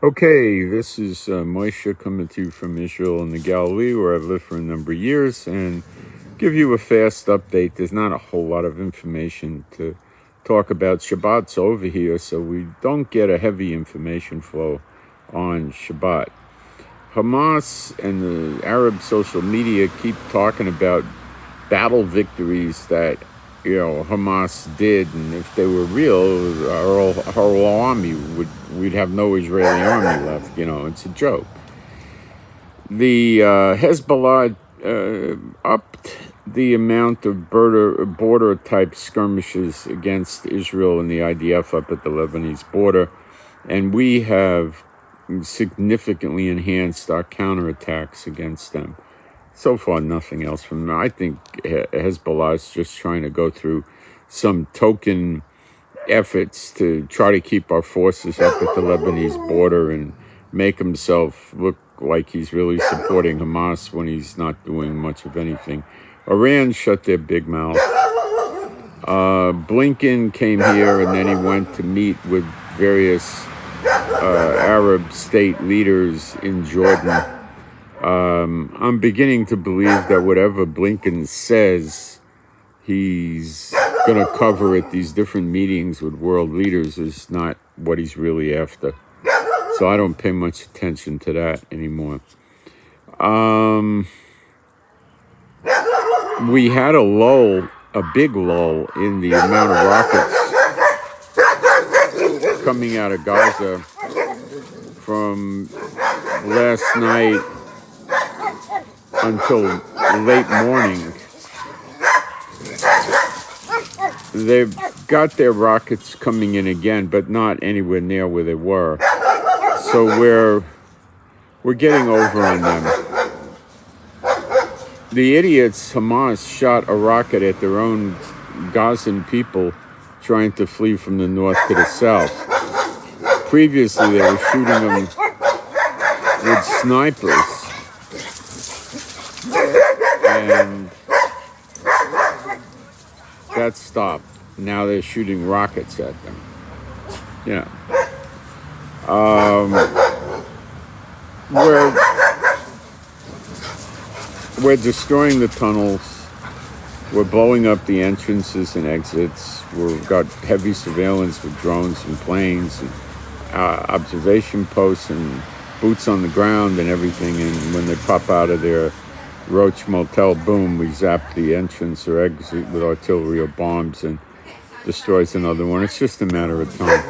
Okay, this is Moshe coming to you from Israel and the Galilee, where I've lived for a number of years, and give you a fast update. There's not a whole lot of information to talk about. Shabbat's over here, so we don't get a heavy information flow on Shabbat. Hamas and the Arab social media keep talking about battle victories that Hamas did, and if they were real, our whole army we'd have no Israeli army left. It's a joke. The Hezbollah upped the amount of border type skirmishes against Israel and the IDF up at the Lebanese border, and we have significantly enhanced our counterattacks against them. So far, nothing else from them. I think Hezbollah is just trying to go through some token efforts to try to keep our forces up at the Lebanese border and make himself look like he's really supporting Hamas when he's not doing much of anything. Iran shut their big mouth. Blinken came here and then he went to meet with various Arab state leaders in Jordan. I'm beginning to believe that whatever Blinken says he's going to cover at these different meetings with world leaders is not what he's really after. So I don't pay much attention to that anymore. We had a big lull in the amount of rockets coming out of Gaza from last night until late morning. They've got their rockets coming in again, but not anywhere near where they were. So we're getting over on them. The idiots, Hamas, shot a rocket at their own Gazan people trying to flee from the north to the south. Previously, they were shooting them with snipers. And that stopped. Now they're shooting rockets at them. We're destroying the tunnels. We're blowing up the entrances and exits. We've got heavy surveillance with drones and planes and observation posts and boots on the ground and everything. And when they pop out of their Roach Motel, boom, we zap the entrance or exit with artillery or bombs and destroys another one. It's just a matter of time.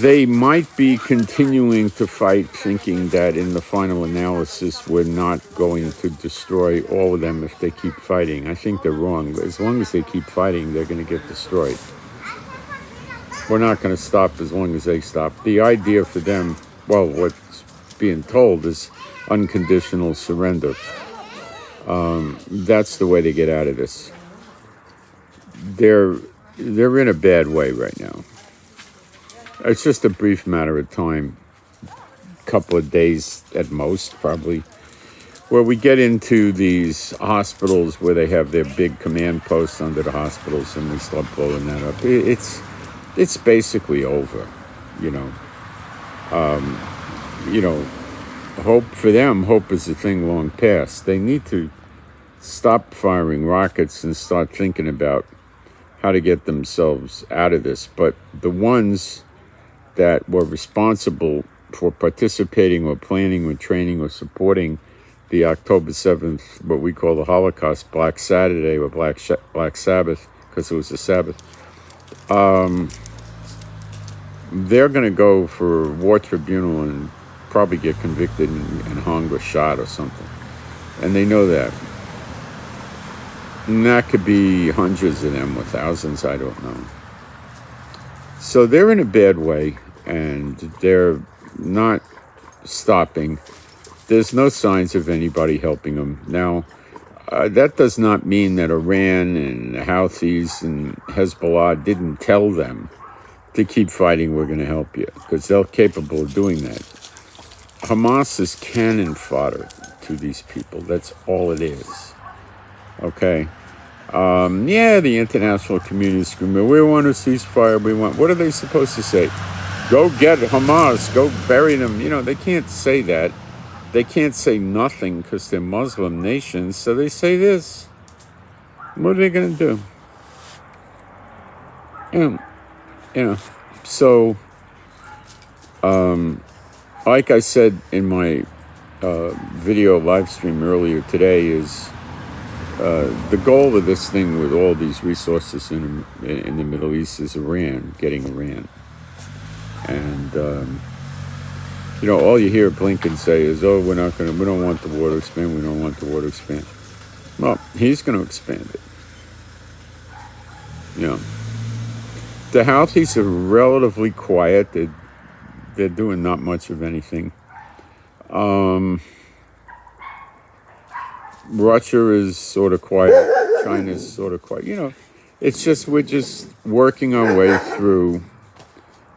They might be continuing to fight, thinking that in the final analysis we're not going to destroy all of them if they keep fighting. I think they're wrong. As long as they keep fighting, they're going to get destroyed. We're not going to stop as long as they stop. The idea for them, well, what's being told is unconditional surrender. That's the way to get out of this. They're in a bad way right now. It's just a brief matter of time, couple of days at most, probably, where we get into these hospitals where they have their big command posts under the hospitals, and we start blowing that up. It's basically over, Hope for them, hope is a thing long past. They need to stop firing rockets and start thinking about how to get themselves out of this. But the ones that were responsible for participating or planning or training or supporting the October 7th, what we call the Holocaust, Black Saturday or Black Sabbath, because it was a Sabbath, they're going to go for a war tribunal and probably get convicted and hung or shot or something. And they know that. And that could be hundreds of them or thousands, I don't know. So they're in a bad way, and they're not stopping. There's no signs of anybody helping them. Now, that does not mean that Iran and the Houthis and Hezbollah didn't tell them to keep fighting, we're going to help you, because they're capable of doing that. Hamas is cannon fodder to these people. That's all it is. Okay? The international community is screaming, we want a ceasefire, what are they supposed to say? Go get Hamas, go bury them. They can't say that. They can't say nothing because they're Muslim nations, so they say this. What are they going to do? You know, so, like I said in my video live stream earlier today, is the goal of this thing with all these resources in the Middle East is getting Iran. And, all you hear Blinken say is, oh, we don't want the war to expand, we don't want the war to expand. Well, he's going to expand it. The Houthis are relatively quiet. They're doing not much of anything. Russia is sort of quiet. China's sort of quiet. It's just we're just working our way through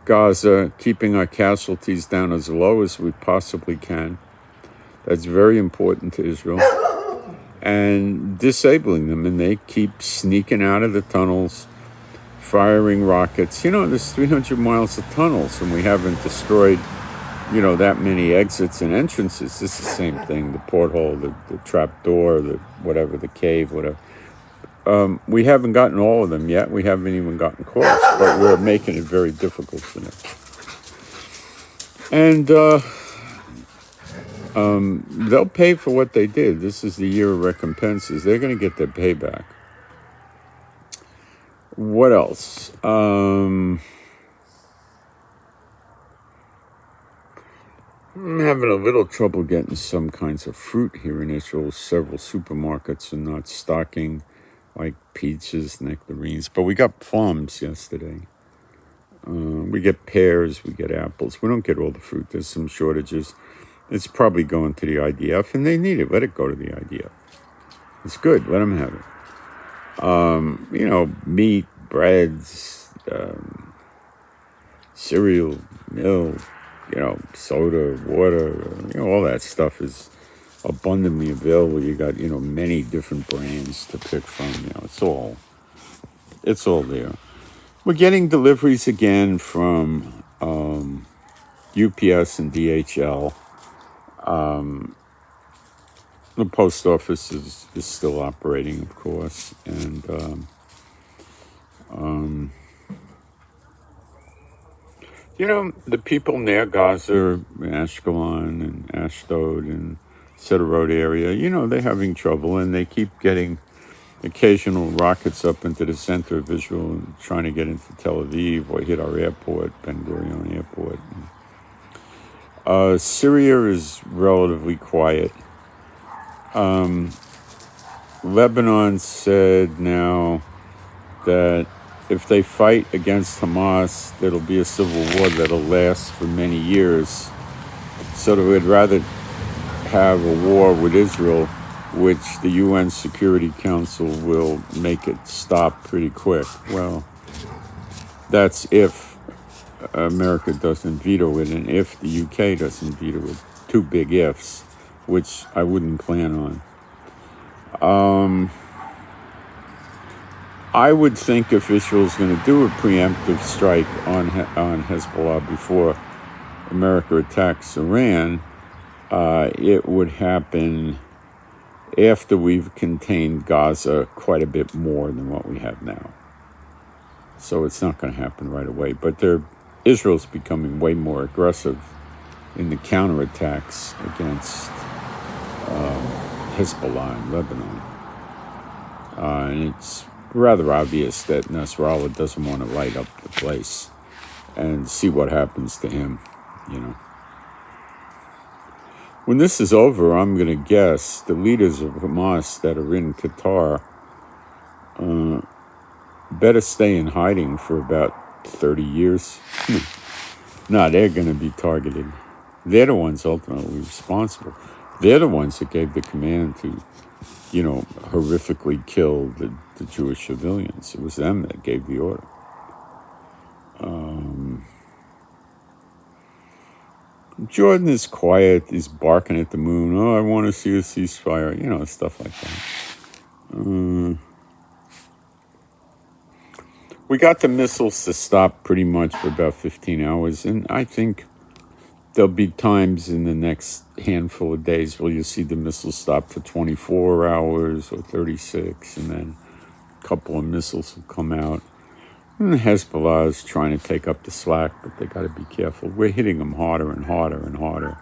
Gaza, keeping our casualties down as low as we possibly can. That's very important to Israel. And disabling them, and they keep sneaking out of the tunnels, firing rockets. There's 300 miles of tunnels, and we haven't destroyed, that many exits and entrances. It's the same thing, the porthole, the trap door, the cave, whatever. We haven't gotten all of them yet. We haven't even gotten close, but we're making it very difficult for them. And they'll pay for what they did. This is the year of recompenses. They're going to get their payback. What else? I'm having a little trouble getting some kinds of fruit here in Israel. Several supermarkets are not stocking, like peaches, nectarines. But we got plums yesterday. We get pears, we get apples. We don't get all the fruit. There's some shortages. It's probably going to the IDF, and they need it. Let it go to the IDF. It's good. Let them have it. Meat, breads, cereal, milk, soda, water, all that stuff is abundantly available. You got, many different brands to pick from. It's all there. We're getting deliveries again from UPS and DHL. The post office is still operating, of course, and the people near Gaza, Ashkelon and Ashdod and Sderot area, they're having trouble, and they keep getting occasional rockets up into the center of Israel and trying to get into Tel Aviv or hit our airport, Ben Gurion Airport. Syria is relatively quiet. Lebanon said now that if they fight against Hamas, there'll be a civil war that'll last for many years. So they would rather have a war with Israel, which the UN Security Council will make it stop pretty quick. Well, that's if America doesn't veto it, and if the UK doesn't veto it. Two big ifs, which I wouldn't plan on. I would think if Israel's going to do a preemptive strike on Hezbollah before America attacks Iran, it would happen after we've contained Gaza quite a bit more than what we have now. So it's not going to happen right away. But Israel's becoming way more aggressive in the counterattacks against Hezbollah in Lebanon. And it's rather obvious that Nasrallah doesn't want to light up the place and see what happens to him, When this is over, I'm going to guess the leaders of Hamas that are in Qatar better stay in hiding for about 30 years. No, they're going to be targeted. They're the ones ultimately responsible. They're the ones that gave the command to, horrifically kill the Jewish civilians. It was them that gave the order. Jordan is quiet. He's barking at the moon. Oh, I want to see a ceasefire. Stuff like that. we got the missiles to stop pretty much for about 15 hours, and I think there'll be times in the next handful of days where you'll see the missiles stop for 24 hours or 36, and then a couple of missiles will come out. And Hezbollah is trying to take up the slack, but they got to be careful. We're hitting them harder and harder and harder,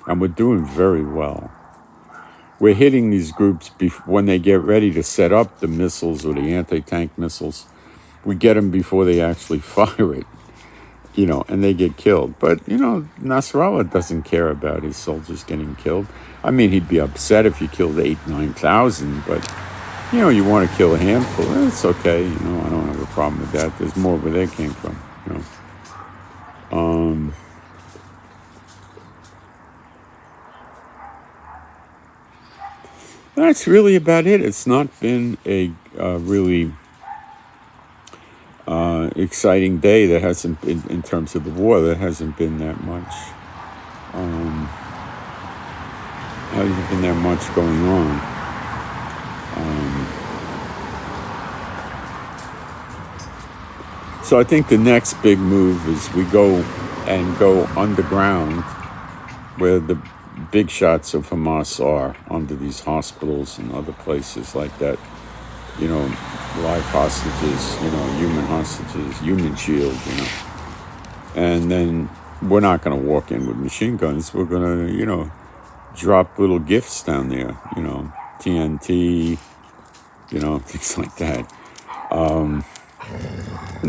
and we're doing very well. We're hitting these groups when they get ready to set up the missiles or the anti-tank missiles. We get them before they actually fire it, and they get killed. But, Nasrallah doesn't care about his soldiers getting killed. I mean, he'd be upset if you killed 9,000, but, you want to kill a handful. It's okay, I don't have a problem with that. There's more where they came from, That's really about it. It's not been a really exciting day. There hasn't been, in terms of the war, there hasn't been that much. Hasn't been that much going on. So I think the next big move is we go underground where the big shots of Hamas are, under these hospitals and other places like that. Live hostages, human hostages, human shield, And then we're not going to walk in with machine guns. We're going to, drop little gifts down there, TNT, things like that. And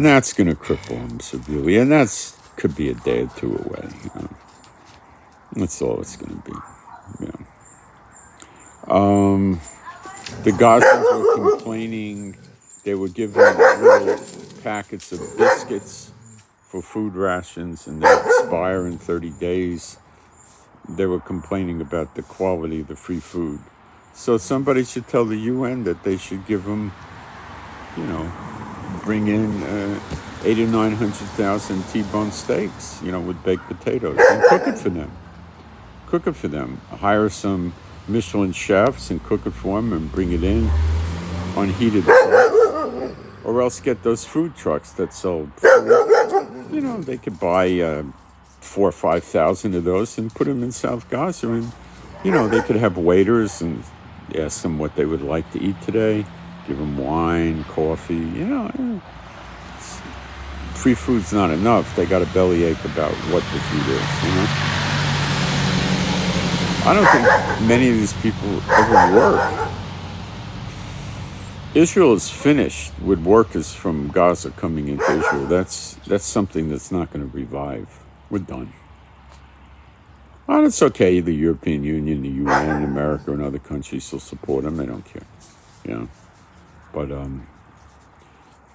that's going to cripple them severely. And could be a day or two away, That's all it's going to be, The Gazans were complaining. They were given little packets of biscuits for food rations, and they expire in 30 days. They were complaining about the quality of the free food. So somebody should tell the UN that they should give them, bring in 800,000 or 900,000 T-bone steaks, with baked potatoes, and cook it for them. Hire some Michelin chefs and cook it for them and bring it in on heated trucks. Or else get those food trucks that sell food. They could buy 4,000 or 5,000 of those and put them in South Gaza. And, they could have waiters and ask them what they would like to eat today. Give them wine, coffee, Free food's not enough. They got a bellyache about what the food is, I don't think many of these people ever work. Israel is finished with workers from Gaza coming into Israel. That's something that's not going to revive. We're done. Well, it's okay. The European Union, the UN, America, and other countries will support them. They don't care. But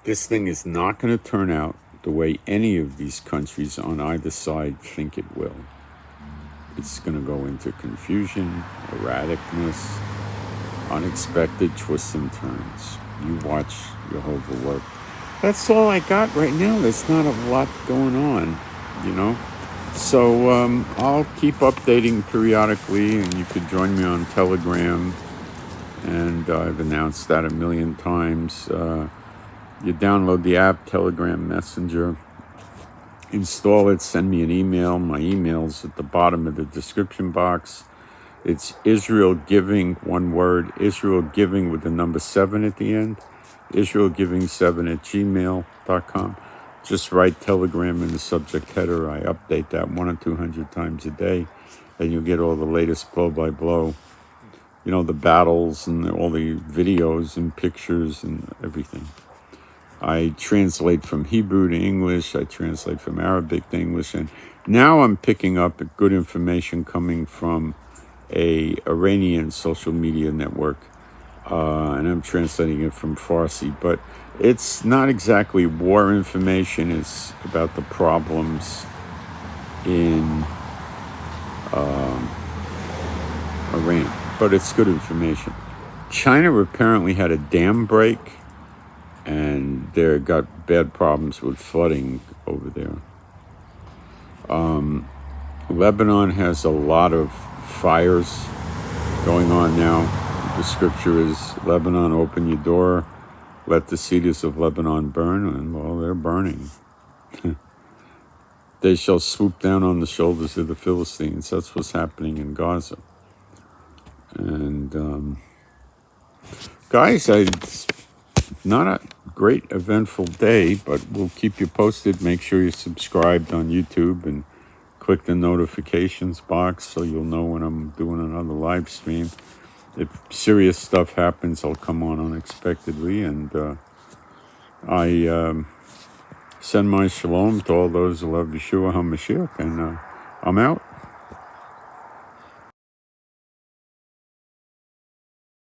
this thing is not going to turn out the way any of these countries on either side think it will. It's going to go into confusion, erraticness, unexpected twists and turns. You watch Jehovah work. That's all I got right now. There's not a lot going on, So I'll keep updating periodically, and you could join me on Telegram. And I've announced that a million times. You download the app, Telegram Messenger. Install it, send me an email. My email's at the bottom of the description box. It's Israel Giving, one word, Israel Giving with the number 7 at the end. IsraelGiving7@gmail.com. Just write Telegram in the subject header. I update that 100 or 200 times a day, and you'll get all the latest blow-by-blow. The battles and all the videos and pictures and everything. I translate from Hebrew to English. I translate from Arabic to English. And now I'm picking up good information coming from a Iranian social media network. And I'm translating it from Farsi. But it's not exactly war information. It's about the problems in Iran. But it's good information. China apparently had a dam break, and they got bad problems with flooding over there. Lebanon has a lot of fires going on now. The scripture is, Lebanon, open your door. let the cedars of Lebanon burn, and well, they're burning. They shall swoop down on the shoulders of the Philistines. That's what's happening in Gaza. And guys, it's not a great eventful day, but we'll keep you posted. Make sure you're subscribed on YouTube and click the notifications box so you'll know when I'm doing another live stream. If serious stuff happens, I'll come on unexpectedly, and I send my shalom to all those who love Yeshua HaMashiach, and I'm out.